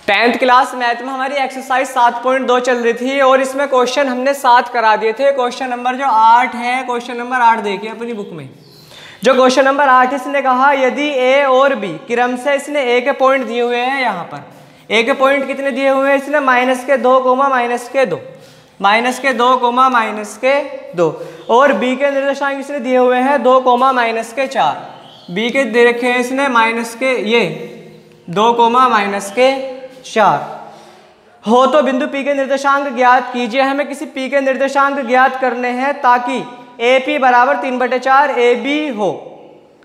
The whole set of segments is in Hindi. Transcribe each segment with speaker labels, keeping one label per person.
Speaker 1: 10th क्लास मैथ में हमारी एक्सरसाइज 7.2 चल रही थी और इसमें क्वेश्चन हमने 7 करा दिए थे। क्वेश्चन नंबर जो 8 है, क्वेश्चन नंबर 8 देखिए अपनी बुक में। जो क्वेश्चन नंबर 8 इसने कहा यदि ए और बी क्रम से इसने ए के पॉइंट दिए हुए हैं, यहाँ पर ए के पॉइंट कितने दिए हुए हैं इसने -2, -2, -2, और बी के निर्देशांक इसने दिए हुए हैं 2, -4। बी के दे रखे हैं इसने -2, -4 हो तो बिंदु पी के निर्देशांक ज्ञात कीजिए। हमें किसी पी के निर्देशांक ज्ञात करने हैं ताकि ए पी बराबर 3/4 ए बी हो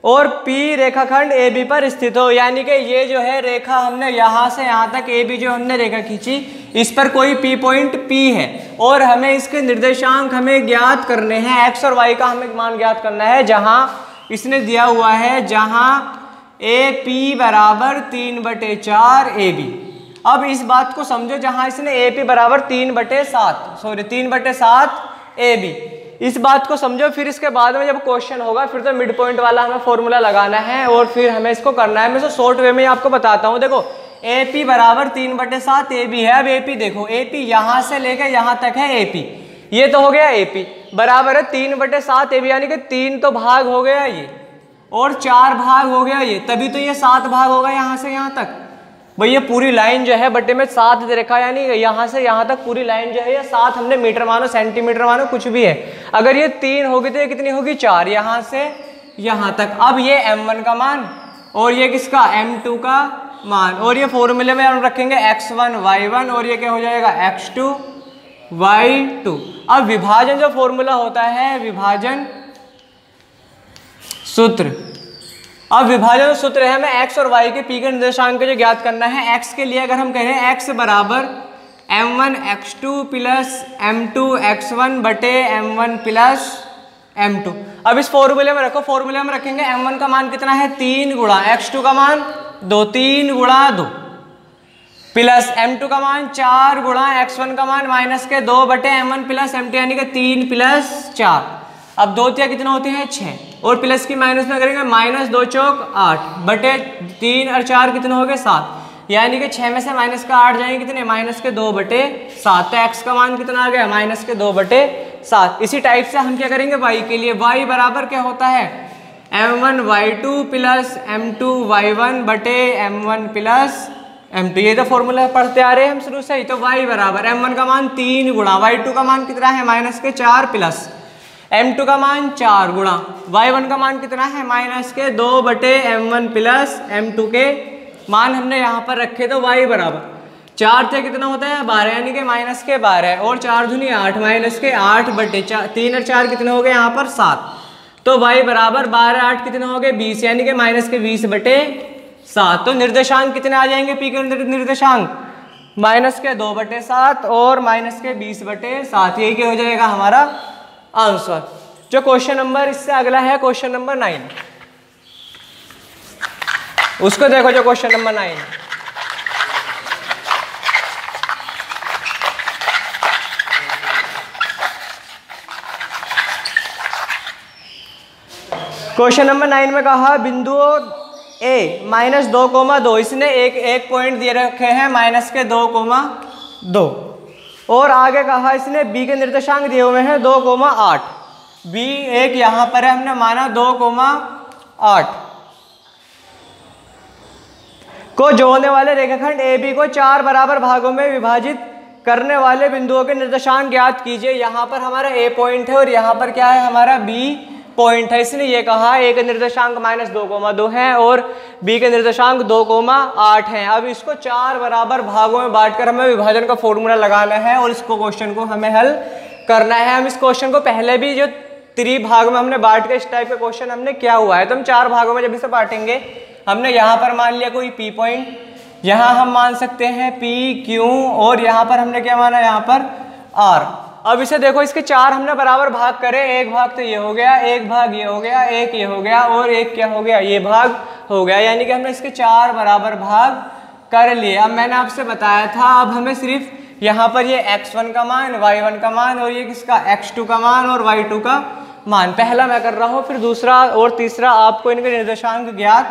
Speaker 1: और पी रेखाखंड ए बी पर स्थित हो। यानी कि ये जो है रेखा हमने यहाँ से यहाँ तक ए बी जो हमने रेखा खींची, इस पर कोई पी पॉइंट पी है और हमें इसके निर्देशांक हमें ज्ञात करने हैं। एक्स और वाई का हमें मान ज्ञात करना है जहाँ इसने दिया हुआ है, जहाँ ए पी बराबर 3/4 ए बी। अब इस बात को समझो, जहाँ इसने ए पी बराबर 3/7 ए बी, इस बात को समझो। फिर इसके बाद में जब क्वेश्चन होगा फिर तो मिड पॉइंट वाला हमें फॉर्मूला लगाना है और फिर हमें इसको करना है। मैं तो शॉर्ट वे में आपको बताता हूँ। देखो ए पी बराबर 3/7 ए बी है। अब ए पी देखो, ए पी यहाँ से लेकर यहाँ तक है ए पी, ये तो हो गया ए पी बराबर है 3/7 ए बी, यानी कि 3 तो भाग हो गया ये और 4 भाग हो गया ये, तभी तो ये 7 भाग होगा यहाँ से यहाँ तक। भाई ये पूरी लाइन जो है बट्टे में 7 दे रखा है, यानी यहाँ से यहाँ तक पूरी लाइन जो है ये 7, हमने मीटर मानो सेंटीमीटर मानो कुछ भी है। अगर ये 3 होगी तो ये कितनी होगी 4, यहाँ से यहाँ तक। अब ये m1 का मान और ये किसका m2 का मान, और ये फॉर्मूले में हम रखेंगे x1 y1 और ये क्या हो जाएगा x2 y2। अब विभाजन जो फॉर्मूला होता है, विभाजन सूत्र, अब विभाजन सूत्र है हमें x और y के पी के निर्देशांक जो ज्ञात करना है। x के लिए अगर हम कहें x बराबर m1 x2 plus m2 x1 बटे m1 प्लस m2। अब इस फॉर्मूले में रखो, फॉर्मूले में रखेंगे m1 का मान कितना है 3 गुणा x2 का मान 2, 3 गुणा 2 प्लस m2 का मान 4 गुणा x1 का मान -2 बटे m1 प्लस m2, यानी कि 3 प्लस 4। अब 2 तिया कितना होते हैं 6 और प्लस की माइनस में करेंगे -2 चौक 8 बटे 3 और 4 कितने हो गए 7, यानी कि 6 में से माइनस का 8 जाएंगे कितने -2 बटे 7। तो x का मान कितना आ गया -2 बटे 7। इसी टाइप से हम क्या करेंगे y के लिए, y बराबर क्या होता है m1 y2 plus m2 y1 बटे m1 प्लस m2। ये तो फॉर्मूला पढ़ते आ रहे हैं हम शुरू से ही। तो y बराबर m1 का मान 3 गुणा y2 का मान कितना है -4 प्लस m2 का मान 4 गुणा y1 का मान कितना है -2 बटे m1 प्लस m2 के मान हमने यहाँ पर रखे। तो y बराबर 4 से कितना होता है 12, यानी कि -12 और 4 दूनी 8 -8 बटे 3 और 4 कितने हो गए यहाँ पर 7। तो y बराबर 12 8 कितने हो गए 20, यानी कि -20 बटे 7। तो निर्देशांक कितने आ जाएंगे पी के निर्देशांक -2 बटे 7 और -20 बटे 7। यही क्या हो जाएगा हमारा आंसर। जो क्वेश्चन नंबर इससे अगला है क्वेश्चन नंबर 9, उसको देखो। जो क्वेश्चन नंबर 9 क्वेश्चन नंबर 9 में कहा बिंदुओं ए -2, इसने एक पॉइंट दिए रखे हैं -2, और आगे कहा इसने बी के निर्देशांक दिए हुए हैं 2, 8। बी एक यहाँ पर है, हमने माना 2, 8 को जोड़ने वाले रेखाखंड ए बी को 4 बराबर भागों में विभाजित करने वाले बिंदुओं के निर्देशांक ज्ञात कीजिए। यहाँ पर हमारा ए पॉइंट है और यहाँ पर क्या है हमारा बी पॉइंट है। इसने ये कहा ए के निर्देशांक -2, है और बी के निर्देशांक 2, 8 हैं। अब इसको 4 बराबर भागों में बांटकर हमें विभाजन का फॉर्मूला लगाना है और इसको क्वेश्चन को हमें हल करना है। हम इस क्वेश्चन को पहले भी जो त्रिभाग में हमने बांट के इस टाइप का क्वेश्चन हमने किया हुआ है। तो हम 4 भागों में जब इसे बांटेंगे, हमने यहाँ पर मान लिया कोई पी पॉइंट, यहाँ हम मान सकते हैं पी क्यू, और यहाँ पर हमने क्या माना यहाँ पर आर। अब इसे देखो, इसके 4 हमने बराबर भाग करे, एक भाग तो ये हो गया, एक भाग ये हो गया, एक ये हो गया और एक क्या हो गया ये भाग हो गया, यानी कि हमने इसके 4 बराबर भाग कर लिए। अब मैंने आपसे बताया था अब हमें सिर्फ यहाँ पर ये x1 का मान, y1 का मान और ये किसका x2 का मान और y2 का मान पहला मैं कर रहा हूँ, फिर दूसरा और तीसरा आपको इनके निर्देशांक ज्ञात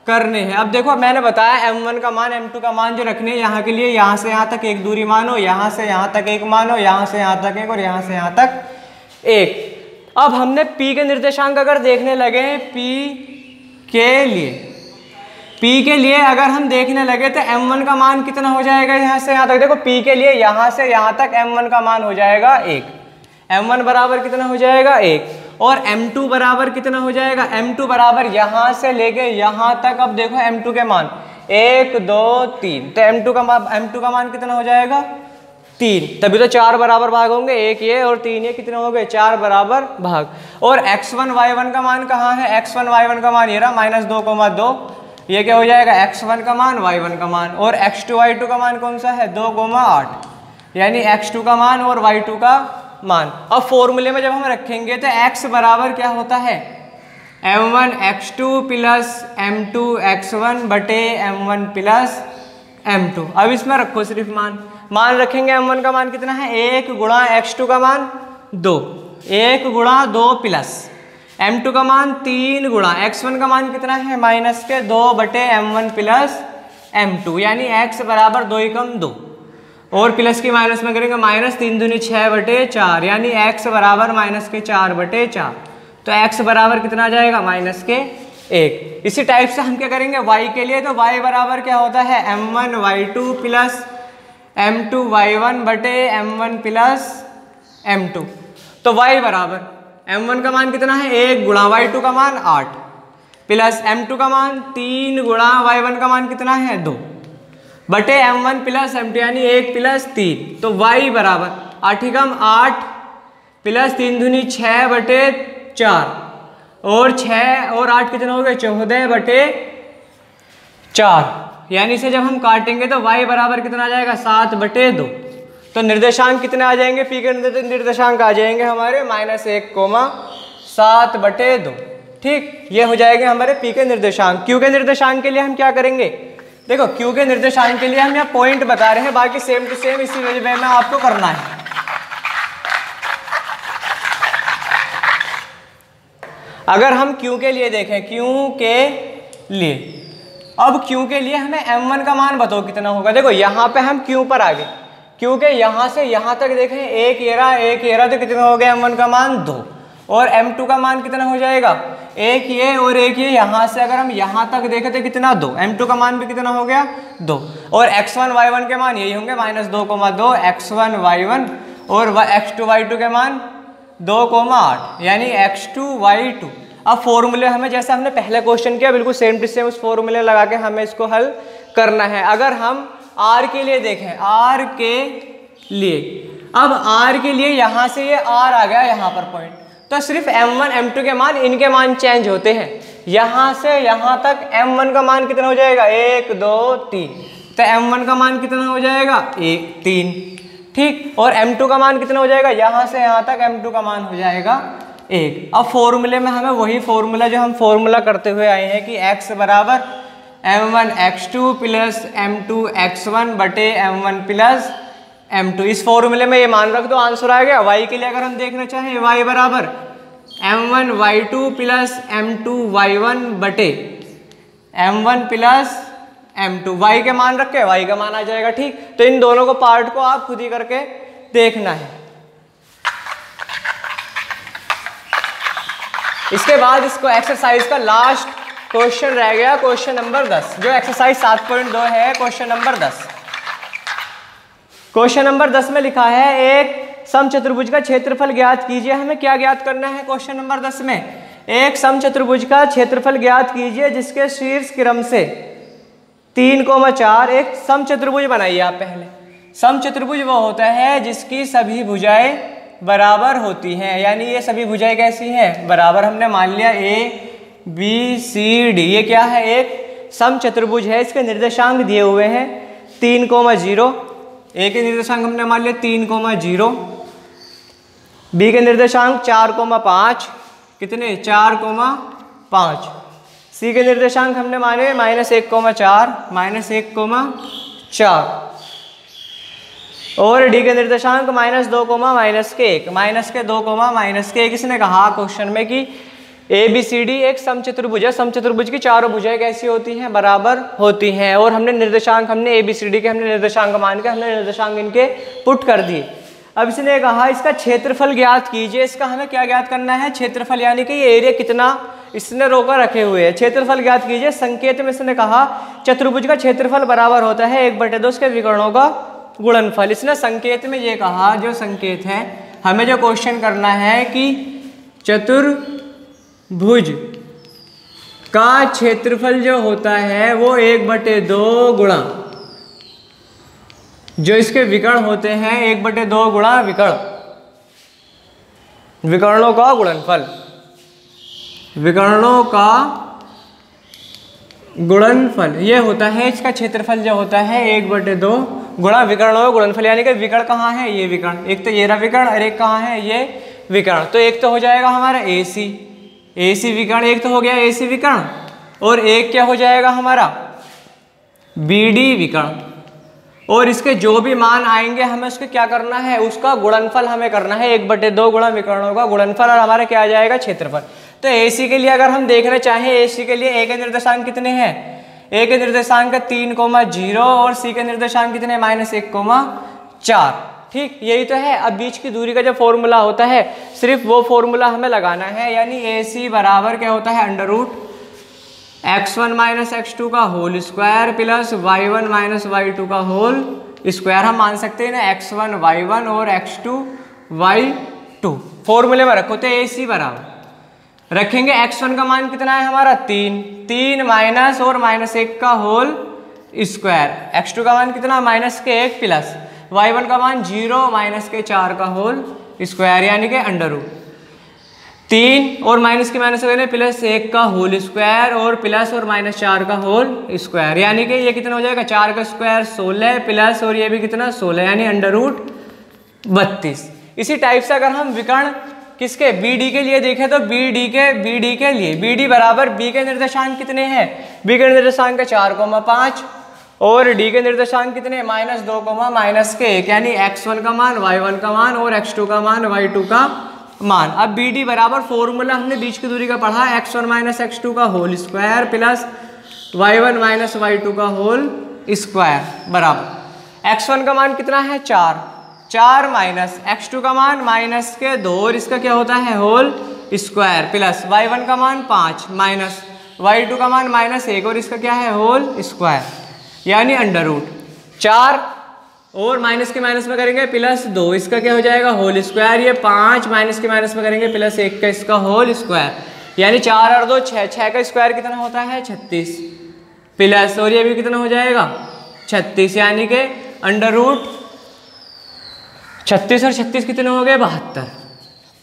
Speaker 1: करने हैं। अब देखो मैंने बताया m1 का मान m2 का मान जो रखने हैं यहाँ के लिए, यहाँ से यहाँ तक एक दूरी मानो, यहाँ से यहाँ तक एक मानो, यहाँ से यहाँ तक एक और यहाँ से यहाँ तक एक। अब हमने p के निर्देशांक अगर देखने लगे p के लिए अगर हम देखने लगे तो m1 का मान कितना हो जाएगा यहाँ से यहाँ तक। देखो p के लिए यहाँ से यहाँ तक m1 का मान हो जाएगा 1, m1 बराबर कितना हो जाएगा 1, और m2 बराबर कितना हो जाएगा, m2 बराबर यहाँ से लेके यहाँ तक। अब देखो m2 के मान 1 2 3, तो m2 का मान कितना हो जाएगा 3, तभी तो 4 बराबर भाग होंगे, 1 ये और 3 ये, कितने हो गए 4 बराबर भाग। और x1 y1 का मान कहाँ है, x1 y1 का मान ये रहा -2,2, ये क्या हो जाएगा x1 का मान y1 का मान, और x2 y2 का मान कौन सा है 2,8, यानी x2 का मान और y2 का मान। अब फॉर्मूले में जब हम रखेंगे तो x बराबर क्या होता है m1 x2 plus m2 x1 बटे m1 प्लस m2। अब इसमें रखो सिर्फ मान रखेंगे। m1 का मान कितना है 1 गुणा x2 का मान 2, 1 गुणा 2 प्लस m2 का मान 3 गुणा x1 का मान कितना है -2 बटे m1 प्लस m2, यानी x बराबर 2 × 2, और प्लस की माइनस में करेंगे -3 दूनी 6 बटे 4, यानी x बराबर -4 बटे 4। तो x बराबर कितना आ जाएगा -1। इसी टाइप से हम क्या करेंगे y के लिए, तो y बराबर क्या होता है m1 y2 plus m2 y1 बटे m1 प्लस m2। तो y बराबर m1 का मान कितना है 1 गुणा y2 का मान 8 प्लस m2 का मान 3 गुणा y1 का मान कितना है 2 बटे m1 प्लस m2, यानी 1 प्लस 3। तो y बराबर 8 8 प्लस 3 दूनी 6 बटे 4, और 6 और 8 कितने हो गए 14 बटे 4, यानी इसे जब हम काटेंगे तो y बराबर कितना आ जाएगा 7 बटे 2। तो निर्देशांक कितने आ जाएंगे, p के निर्देशांक आ जाएंगे हमारे -1, 7 बटे 2। ठीक, ये हो जाएंगे हमारे p के निर्देशांक। q के निर्देशांक के लिए हम क्या करेंगे, देखो q के निर्देशांक के लिए हम यहाँ पॉइंट बता रहे हैं, बाकी सेम टू सेम इसी वे में आपको करना है। अगर हम q के लिए देखें, q के लिए, अब q के लिए हमें m1 का मान बताओ कितना होगा। देखो यहाँ पे हम q पर आ गए, q के यहाँ से यहाँ तक देखें 1 ये रहा, तो कितना हो गया m1 का मान 2, और m2 का मान कितना हो जाएगा 1 ये और 1 ये। यहाँ से अगर हम यहाँ तक देखें तो कितना 2, m2 का मान भी कितना हो गया 2, और x1 y1 के मान यही होंगे -2,2 x1 y1, और x2 y2 के मान 2,8, यानी x2 y2। अब फॉर्मूले हमें जैसे हमने पहले क्वेश्चन किया बिल्कुल सेम टू सेम उस फॉर्मूले लगा के हमें इसको हल करना है। अगर हम r के लिए देखें, r के लिए, अब r के लिए यहाँ से ये r आ गया यहाँ पर पॉइंट, तो सिर्फ m1 m2 के मान, इनके मान चेंज होते हैं। यहाँ से यहाँ तक m1 का मान कितना हो जाएगा 1 2 3, तो m1 का मान कितना हो जाएगा 1 3, ठीक, और m2 का मान कितना हो जाएगा, यहाँ से यहाँ तक m2 का मान हो जाएगा 1। अब फॉर्मूले में हमें वही फॉर्मूला जो हम फॉर्मूला करते हुए आए हैं कि x बराबर m1 x2 plus m2 x1 बटे m1 प्लस m2। इस फॉर्मूले में ये मान रख दो, आंसर आ गया। y के लिए अगर हम देखना चाहें, y बराबर m1 y2 plus m2 y1 बटे m1 प्लस m2, y के मान रख के y का मान आ जाएगा। ठीक, तो इन दोनों को पार्ट को आप खुद ही करके देखना है। इसके बाद इसको एक्सरसाइज का लास्ट क्वेश्चन रह गया, क्वेश्चन नंबर 10, जो एक्सरसाइज 7.2 है, क्वेश्चन नंबर 10। क्वेश्चन नंबर 10 में लिखा है एक समचतुर्भुज का क्षेत्रफल ज्ञात कीजिए। हमें क्या ज्ञात करना है क्वेश्चन नंबर 10 में, एक समचतुर्भुज का क्षेत्रफल ज्ञात कीजिए जिसके शीर्ष क्रम से 3,4। एक समचतुर्भुज बनाइए आप पहले। समचतुर्भुज वो होता है जिसकी सभी भुजाएं बराबर होती हैं, यानी ये सभी भुजाएं कैसी हैं, बराबर। हमने मान लिया ABCD, ये क्या है, एक समचतुर्भुज है। इसके निर्देशांक दिए हुए हैं 3,0, ए के निर्देशांक हमने मान लिया 3,0, बी के निर्देशांक 4,5, कितने 4,5, सी के निर्देशांक हमने माने -1,4, -1,4, और डी के निर्देशांक -2, -1, -2, -1। इसने कहा क्वेश्चन में कि ABCD एक समचतुर्भुज है, समचतुर्भुज की चारों भुजाएं कैसी होती हैं, बराबर होती हैं। और हमने निर्देशांक, हमने ABCD के हमने निर्देशांक मान के हमने निर्देशांक इनके पुट कर दिए। अब इसने कहा इसका क्षेत्रफल ज्ञात कीजिए। इसका हमें क्या ज्ञात करना है, क्षेत्रफल, यानी कि ये एरिया कितना इसने रोका रखे हुए है, क्षेत्रफल ज्ञात कीजिए। संकेत में इसने कहा चतुर्भुज का क्षेत्रफल बराबर होता है 1/2 उसके विकर्णों का गुणनफल। इसने संकेत में ये कहा, जो संकेत है हमें जो क्वेश्चन करना है कि चतुर्भुज का क्षेत्रफल जो होता है वो 1/2 गुणा जो इसके विकर्ण होते हैं 1/2 गुणा विकर्णों का गुणनफल, विकर्णों का गुणनफल ये होता है। इसका क्षेत्रफल जो होता है 1/2 गुणा विकर्णों का गुणनफल, यानी कि विकर्ण कहाँ है, ये विकर्ण, एक तो ये रहा विकर्ण और एक कहाँ है ये विकर्ण। तो एक तो हो जाएगा हमारा AC विकर्ण, एक तो हो गया AC विकर्ण, और एक क्या हो जाएगा हमारा BD विकर्ण। और इसके जो भी मान आएंगे हमें उसके क्या करना है, उसका गुणनफल हमें करना है 1/2 गुणा विकर्णों का गुणनफल, और हमारा क्या आ जाएगा, क्षेत्रफल। तो AC के लिए अगर हम देखना चाहें, AC के लिए A के निर्देशांक कितने हैं, A के निर्देशांक 3,0 और C के निर्देशांक कितने -1,4। ठीक, यही तो है। अब बीच की दूरी का जो फॉर्मूला होता है सिर्फ वो फॉर्मूला हमें लगाना है, यानी AC बराबर क्या होता है, √x1 - x2 का whole square plus y1 - y2 का होल स्क्वायर। हम मान सकते हैं ना x1 y1 और x2 y2 फॉर्मूले में रखो। तो AC बराबर रखेंगे x1 का मान कितना है हमारा 3 माइनस और -1 का होल स्क्वायर, x2 का मान कितना -1 प्लस y1 का मान 0 -4 का होल स्क्वायर, यानी कि √3 और माइनस के माइनस करें +1 का होल स्क्वायर और प्लस और -4 का होल स्क्वायर, यानी कि ये कितना हो जाएगा 4 का स्क्वायर 16 प्लस और ये भी कितना 16, यानी √32। इसी टाइप से अगर हम विकर्ण किसके BD के लिए देखें तो BD के लिए BD बराबर B के निर्देशांक कितने हैं, B के निर्देशांक 4,5 और D के निर्देशांक कितने -2, -1, यानी x1 का मान y1 का मान और x2 का मान y2 का मान। अब BD बराबर फॉर्मूला हमने बीच की दूरी का पढ़ा, x1 - x2 का whole square plus y1 - y2 का होल स्क्वायर बराबर x1 का मान कितना है 4 माइनस x2 का मान -2 और इसका क्या होता है होल स्क्वायर प्लस y1 का मान 5 माइनस y2 का मान -1 और इसका क्या है होल स्क्वायर, यानी √4 और माइनस के माइनस में करेंगे +2, इसका क्या हो जाएगा होल स्क्वायर, ये 5 माइनस के माइनस में करेंगे +1 का इसका होल स्क्वायर, यानी 4 और 2 6, 6 का स्क्वायर कितना होता है 36 प्लस और ये भी कितना हो जाएगा 36, यानी कि √36 और 36 कितने हो गए 72।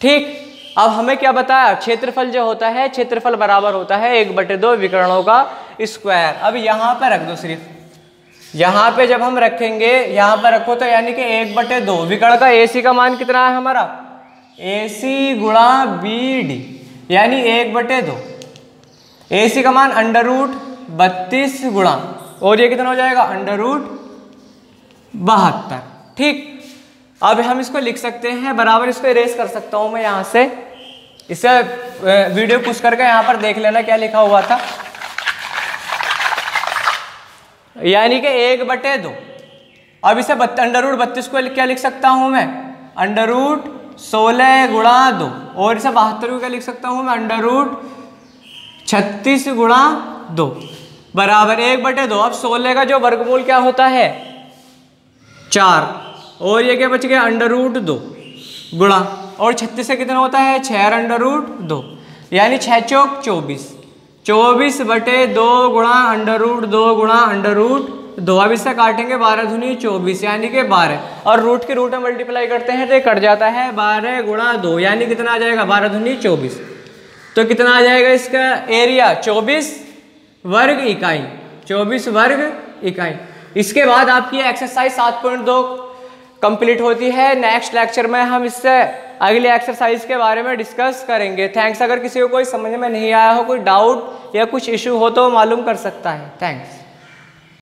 Speaker 1: ठीक, अब हमें क्या बताया, क्षेत्रफल जो होता है क्षेत्रफल बराबर होता है 1/2 विकर्णों का स्क्वायर। अब यहाँ पर रख दो, सिर्फ यहाँ पे जब हम रखेंगे यहाँ पर रखो तो यानी कि 1/2 विकर्ण का AC का मान कितना है हमारा AC गुणा BD, यानी 1/2 AC का मान √32 गुणा और ये कितना हो जाएगा √72। ठीक, अब हम इसको लिख सकते हैं बराबर, इसको इरेज कर सकता हूं मैं यहाँ से, इसे वीडियो पुश करके यहाँ पर देख लेना क्या लिखा हुआ था, यानी कि 1/2। अब इसे √32 को क्या लिख सकता हूं मैं √16 गुणा 2 और इसे 72 को क्या लिख सकता हूं मैं √36 गुणा 2 बराबर 1/2। अब 16 का जो वर्गमूल क्या होता है 4 और ये क्या बच गया √2 गुणा और 36 से कितना होता है 6 √2, यानी 6 चौक 24, 24/2 गुणा √2 गुणा √2। अब इससे काटेंगे 12 दूनी 24, यानी कि 12 और रूट के रूट में मल्टीप्लाई करते हैं तो ये कट जाता है 12 गुणा 2, यानी कितना आ जाएगा 12 दूनी 24। तो कितना आ जाएगा इसका एरिया 24 वर्ग इकाई, 24 वर्ग इकाई। इसके बाद आपकी एक्सरसाइज 7.2 कंप्लीट होती है। नेक्स्ट लेक्चर में हम इससे अगले एक्सरसाइज के बारे में डिस्कस करेंगे। थैंक्स। अगर किसी को कोई समझ में नहीं आया हो, कोई डाउट या कुछ इशू हो तो मालूम कर सकता है। थैंक्स।